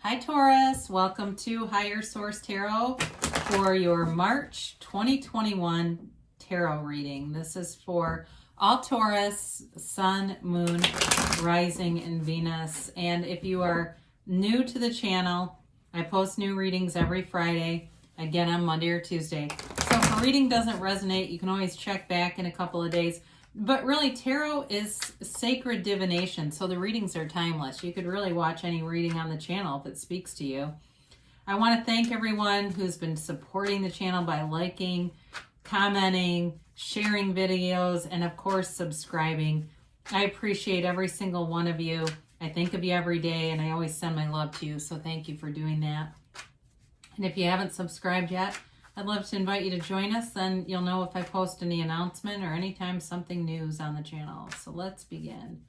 Hi Taurus, welcome to Higher Source Tarot for your March 2021 tarot reading. This is for all Taurus, Sun, Moon, Rising, and Venus. And if you are new to the channel, I post new readings every Friday, again on Monday or Tuesday. So if a reading doesn't resonate, you can always check back in a couple of days. But really, tarot is sacred divination, so the readings are timeless. You could really watch any reading on the channel if it speaks to you. I want to thank everyone who's been supporting the channel by liking, commenting, sharing videos, and of course, subscribing. I appreciate every single one of you. I think of you every day, and I always send my love to you, so thank you for doing that. And if you haven't subscribed yet, I'd love to invite you to join us, then you'll know if I post any announcement or anytime something new is on the channel. So let's begin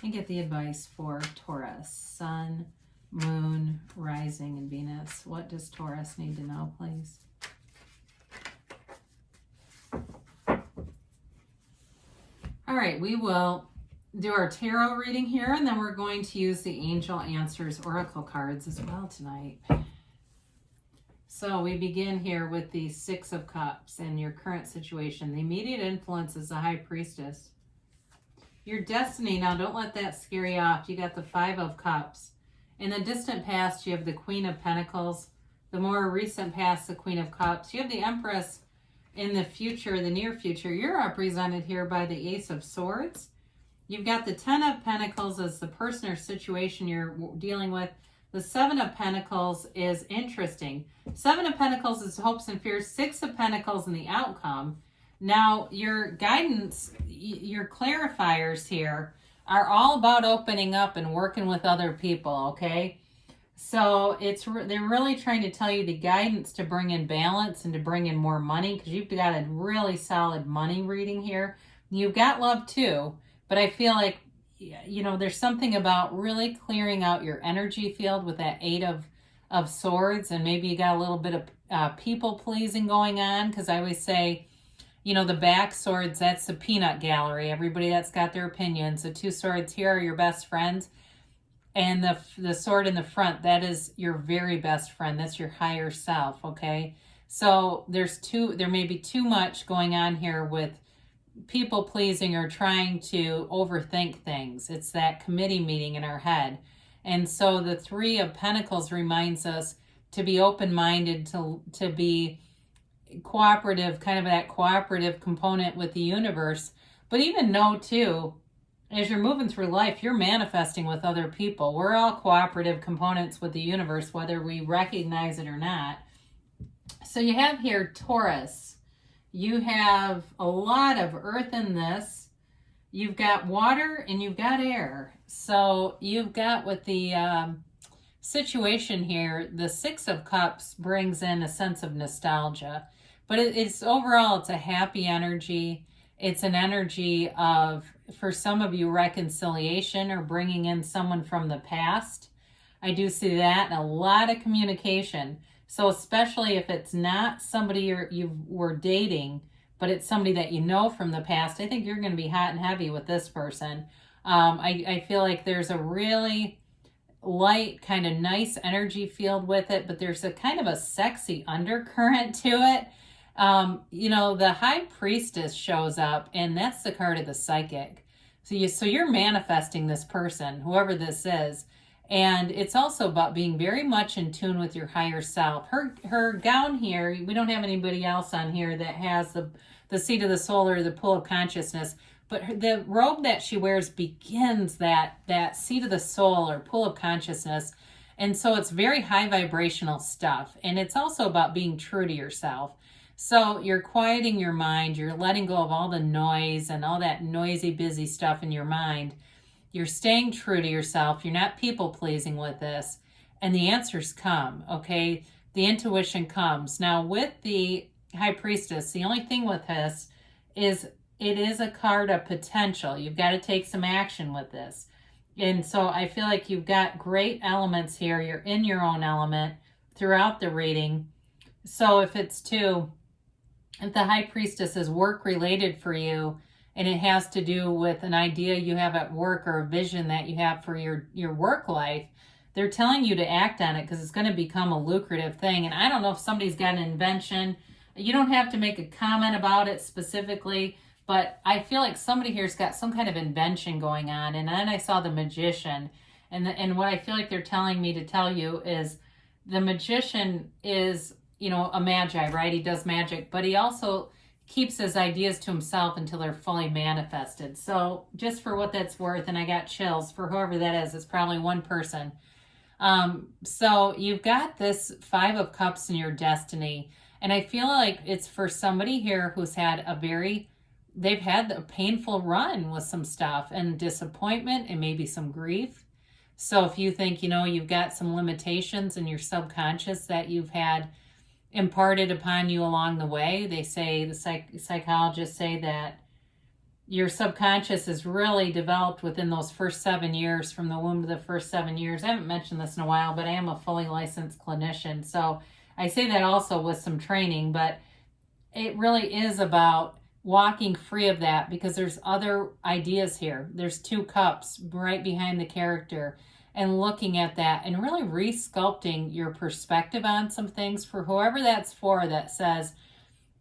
and get the advice for Taurus, Sun, Moon, Rising, and Venus. What does Taurus need to know, please? All right, we will do our tarot reading here, and then we're going to use the Angel Answers Oracle cards as well tonight. So we begin here with the Six of Cups and your current situation. The immediate influence is the High Priestess. Your destiny, now don't let that scare you off. You got the Five of Cups. In the distant past, you have the Queen of Pentacles. The more recent past, the Queen of Cups. You have the Empress in the future, the near future. You're represented here by the Ace of Swords. You've got the Ten of Pentacles as the person or situation you're dealing with. The Seven of Pentacles is interesting. Seven of Pentacles is hopes and fears. Six of Pentacles and the outcome. Now, your guidance, your clarifiers here are all about opening up and working with other people, okay? So they're really trying to tell you the guidance to bring in balance and to bring in more money, because you've got a really solid money reading here. You've got love too, but I feel like there's something about really clearing out your energy field with that Eight of Swords, and maybe you got a little bit of people pleasing going on, because I always say, the back swords, that's the peanut gallery. Everybody that's got their opinions. The two swords here are your best friends, and the sword in the front, that is your very best friend. That's your higher self, okay? So there may be too much going on here with people pleasing or trying to overthink things. It's that committee meeting in our head. And so the Three of Pentacles reminds us to be open-minded, to be cooperative, kind of that cooperative component with the universe. But even know too, as you're moving through life, you're manifesting with other people. We're all cooperative components with the universe, whether we recognize it or not. So you have here Taurus. You have a lot of earth in this. You've got water and you've got air. So you've got with the situation here, the Six of Cups brings in a sense of nostalgia. But it's overall, it's a happy energy. It's an energy of, for some of you, reconciliation or bringing in someone from the past. I do see that, and a lot of communication. So especially if it's not somebody you were dating, but it's somebody that you know from the past, I think you're going to be hot and heavy with this person. I feel like there's a really light, kind of nice energy field with it, but there's a kind of a sexy undercurrent to it. The High Priestess shows up, and that's the card of the psychic. So you're manifesting this person, whoever this is. And it's also about being very much in tune with your higher self. Her gown here, we don't have anybody else on here that has the seat of the soul or the pool of consciousness, but the robe that she wears begins that seat of the soul or pool of consciousness. And so it's very high vibrational stuff. And it's also about being true to yourself. So you're quieting your mind, you're letting go of all the noise and all that noisy, busy stuff in your mind. You're staying true to yourself. You're not people-pleasing with this. And the answers come, okay? The intuition comes. Now, with the High Priestess, the only thing with this is it is a card of potential. You've got to take some action with this. And so I feel like you've got great elements here. You're in your own element throughout the reading. So if the High Priestess is work-related for you, and it has to do with an idea you have at work or a vision that you have for your work life, they're telling you to act on it because it's going to become a lucrative thing. And I don't know if somebody's got an invention. You don't have to make a comment about it specifically, but I feel like somebody here's got some kind of invention going on. And then I saw the magician. And what I feel like they're telling me to tell you is the magician is, you know, a magi, right? He does magic, but he also keeps his ideas to himself until they're fully manifested. So just for what that's worth, and I got chills for whoever that is, it's probably one person. So you've got this 5 of Cups in your destiny. And I feel like it's for somebody here who's had they've had a painful run with some stuff and disappointment and maybe some grief. So if you think, you know, you've got some limitations in your subconscious that you've had imparted upon you along the way, they say, the psychologists say that your subconscious is really developed within those first 7 years, from the womb to the first 7 years. I haven't mentioned this in a while, but I am a fully licensed clinician. So I say that also with some training, but it really is about walking free of that, because there's other ideas here. There's 2 cups right behind the character, and looking at that and really re-sculpting your perspective on some things for whoever that's for, that says,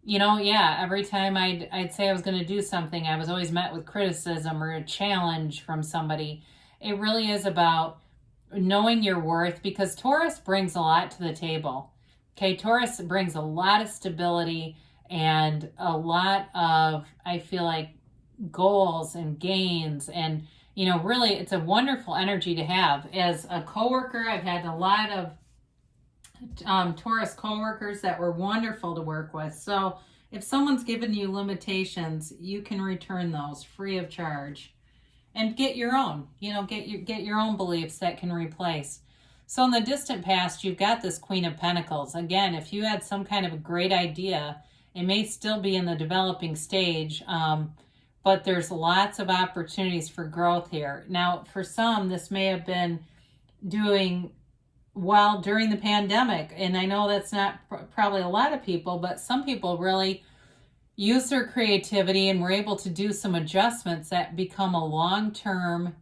you know, yeah, every time I'd say I was going to do something, I was always met with criticism or a challenge from somebody. It really is about knowing your worth, because Taurus brings a lot to the table. Okay, Taurus brings a lot of stability and a lot of, I feel like, goals and gains, and, you know, really it's a wonderful energy to have. As a coworker, I've had a lot of Taurus coworkers that were wonderful to work with. So if someone's given you limitations, you can return those free of charge and get your own, you know, get your own beliefs that can replace. So in the distant past, you've got this Queen of Pentacles. Again, if you had some kind of a great idea, it may still be in the developing stage, but there's lots of opportunities for growth here. Now, for some, this may have been doing well during the pandemic, and I know that's not probably a lot of people, but some people really use their creativity and were able to do some adjustments that become a long-term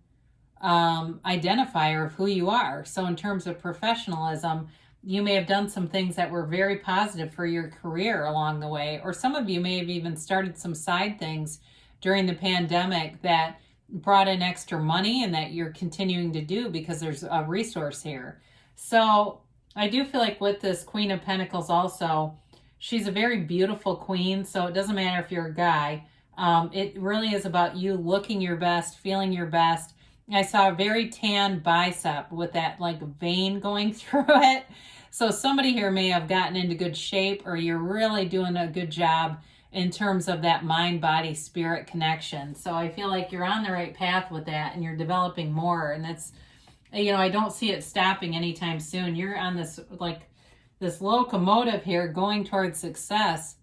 identifier of who you are. So in terms of professionalism, you may have done some things that were very positive for your career along the way, or some of you may have even started some side things during the pandemic that brought in extra money and that you're continuing to do because there's a resource here. So I do feel like with this Queen of Pentacles also, she's a very beautiful queen, so it doesn't matter if you're a guy. It really is about you looking your best, feeling your best. I saw a very tan bicep with that like vein going through it. So somebody here may have gotten into good shape, or you're really doing a good job in terms of that mind, body, spirit connection. So I feel like you're on the right path with that, and you're developing more. And that's, you know, I don't see it stopping anytime soon. You're on this, like, this locomotive here going towards success.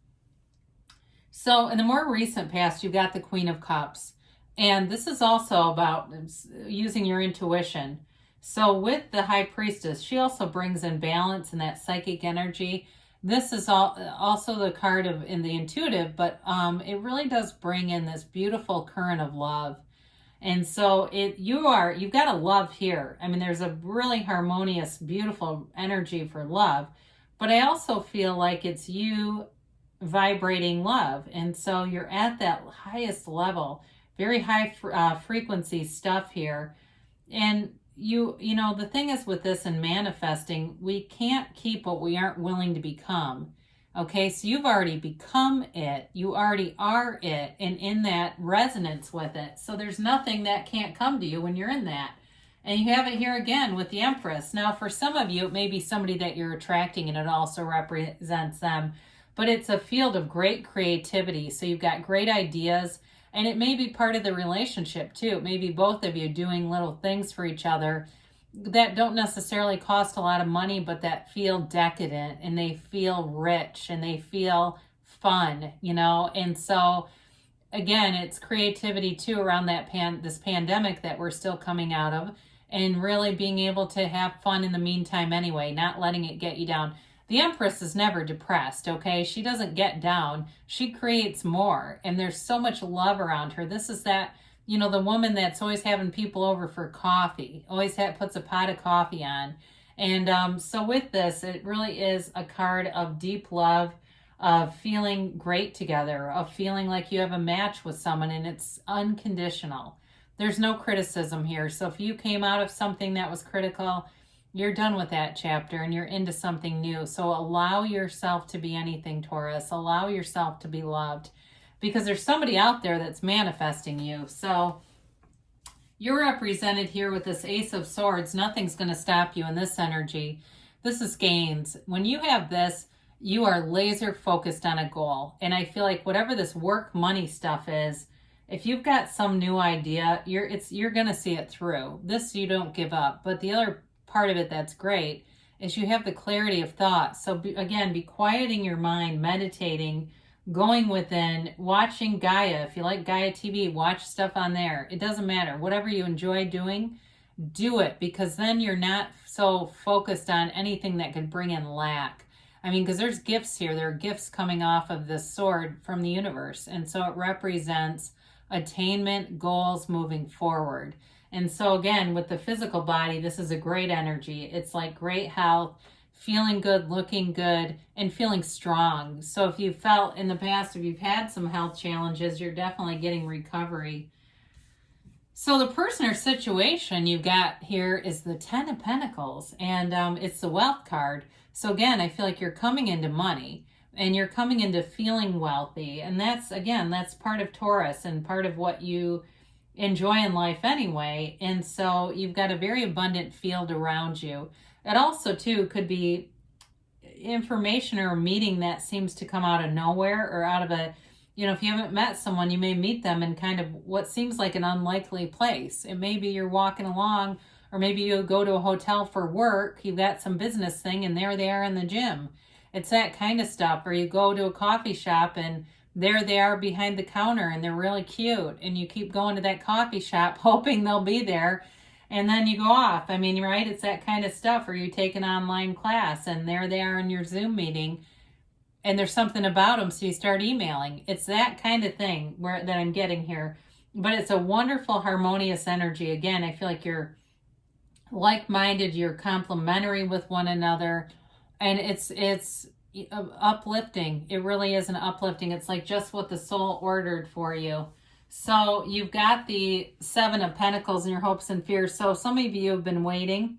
So in the more recent past, you've got the Queen of Cups. And this is also about using your intuition. So with the High Priestess, she also brings in balance and that psychic energy. This is also the card of in the intuitive, but it really does bring in this beautiful current of love. And so you've got a love here. I mean, there's a really harmonious, beautiful energy for love, but I also feel like it's you vibrating love. And so you're at that highest level, very high frequency stuff here. And you know, the thing is with this and manifesting, we can't keep what we aren't willing to become. Okay, so you've already become it. You already are it, and in that resonance with it. So there's nothing that can't come to you when you're in that. And you have it here again with the Empress. Now, for some of you, it may be somebody that you're attracting, and it also represents them. But it's a field of great creativity. So you've got great ideas, and it may be part of the relationship too. It may be both of you doing little things for each other that don't necessarily cost a lot of money, but that feel decadent, and they feel rich, and they feel fun, you know? And so again, it's creativity too around that this pandemic that we're still coming out of, and really being able to have fun in the meantime anyway, not letting it get you down. The Empress is never depressed, okay? She doesn't get down. She creates more, and there's so much love around her. This is that, you know, the woman that's always having people over for coffee, always puts a pot of coffee on. And so with this, it really is a card of deep love, of feeling great together, of feeling like you have a match with someone, and it's unconditional. There's no criticism here. So if you came out of something that was critical, you're done with that chapter and you're into something new. So allow yourself to be anything, Taurus. Allow yourself to be loved, because there's somebody out there that's manifesting you. So you're represented here with this Ace of Swords. Nothing's going to stop you in this energy. This is gains. When you have this, you are laser focused on a goal. And I feel like whatever this work money stuff is, if you've got some new idea, you're going to see it through. This, you don't give up. But the other part of it that's great is you have the clarity of thought. So again, be quieting your mind, meditating, going within, watching Gaia. If you like Gaia TV, watch stuff on there. It doesn't matter. Whatever you enjoy doing, do it, because then you're not so focused on anything that could bring in lack. I mean, because there's gifts here. There are gifts coming off of this sword from the universe. And so it represents attainment, goals, moving forward. And so again, with the physical body, this is a great energy. It's like great health, feeling good, looking good, and feeling strong. So if you felt in the past, if you've had some health challenges, you're definitely getting recovery. So the person or situation you've got here is the Ten of Pentacles, and it's the wealth card. So again, I feel like you're coming into money and you're coming into feeling wealthy. And that's, again, that's part of Taurus and part of what you enjoy in life anyway. And so you've got a very abundant field around you. It also, too, could be information or a meeting that seems to come out of nowhere, or out of a, you know, if you haven't met someone, you may meet them in kind of what seems like an unlikely place. It may be you're walking along, or maybe you go to a hotel for work, you've got some business thing, and there they are in the gym. It's that kind of stuff. Or you go to a coffee shop and there they are behind the counter and they're really cute, and you keep going to that coffee shop hoping they'll be there, and then you go off. I mean, right? It's that kind of stuff. Or you take an online class and there they are in your Zoom meeting and there's something about them, so you start emailing. It's that kind of thing that I'm getting here. But it's a wonderful, harmonious energy. Again, I feel like you're like-minded, you're complementary with one another, and it's uplifting. It really is an uplifting. It's like just what the soul ordered for you. So you've got the Seven of Pentacles in your hopes and fears. So some of you have been waiting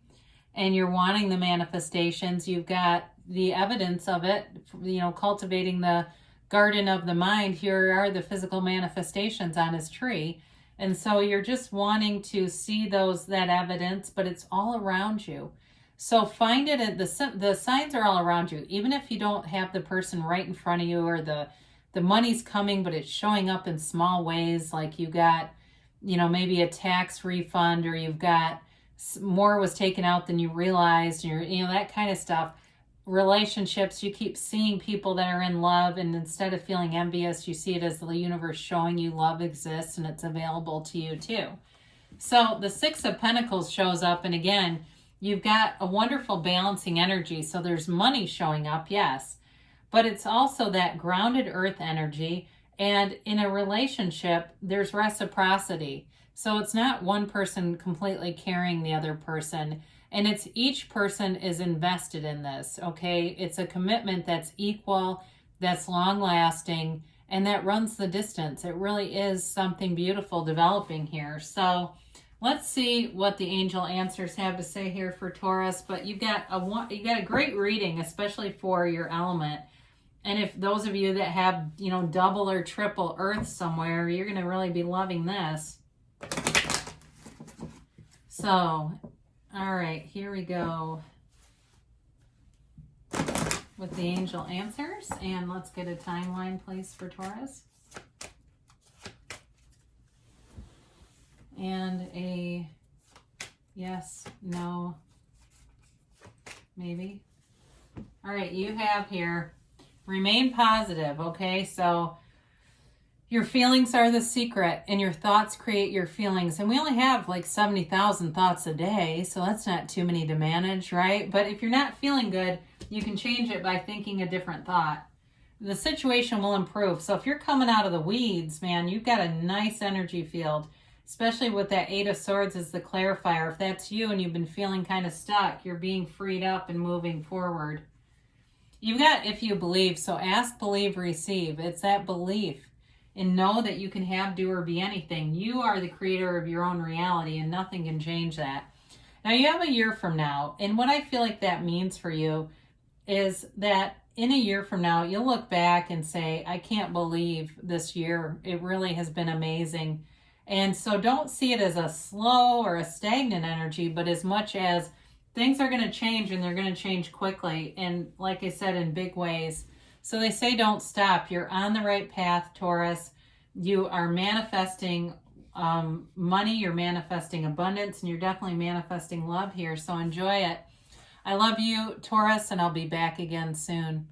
and you're wanting the manifestations. You've got the evidence of it, you know, cultivating the garden of the mind. Here are the physical manifestations on his tree. And so you're just wanting to see that evidence, but it's all around you. So find it, the signs are all around you. Even if you don't have the person right in front of you, or the money's coming, but it's showing up in small ways, like you got, you know, maybe a tax refund, or you've got more was taken out than you realized, or, you know, that kind of stuff. Relationships, you keep seeing people that are in love, and instead of feeling envious, you see it as the universe showing you love exists and it's available to you too. So the Six of Pentacles shows up, and again, you've got a wonderful balancing energy. So there's money showing up, yes, but it's also that grounded earth energy. And in a relationship, there's reciprocity. So it's not one person completely carrying the other person. And it's each person is invested in this, okay? It's a commitment that's equal, that's long-lasting, and that runs the distance. It really is something beautiful developing here. So let's see what the angel answers have to say here for Taurus. But you got a great reading, especially for your element. And if those of you that have, you know, double or triple earth somewhere, you're going to really be loving this. So, all right, here we go with the angel answers. And let's get a timeline, please, for Taurus. And a yes, no, maybe. All right, you have here, remain positive, okay? So your feelings are the secret, and your thoughts create your feelings. And we only have like 70,000 thoughts a day, so that's not too many to manage, right? But if you're not feeling good, you can change it by thinking a different thought. The situation will improve. So if you're coming out of the weeds, man, you've got a nice energy field. especially with that Eight of Swords as the clarifier. If that's you and you've been feeling kind of stuck, you're being freed up and moving forward. You've got if you believe, so ask, believe, receive. It's that belief. And know that you can have, do, or be anything. You are the creator of your own reality and nothing can change that. Now you have a year from now, and what I feel like that means for you is that in a year from now, you'll look back and say, I can't believe this year. It really has been amazing. And so don't see it as a slow or a stagnant energy, but as much as things are going to change and they're going to change quickly. And like I said, in big ways. So they say don't stop. You're on the right path, Taurus. You are manifesting money. You're manifesting abundance. And you're definitely manifesting love here. So enjoy it. I love you, Taurus, and I'll be back again soon.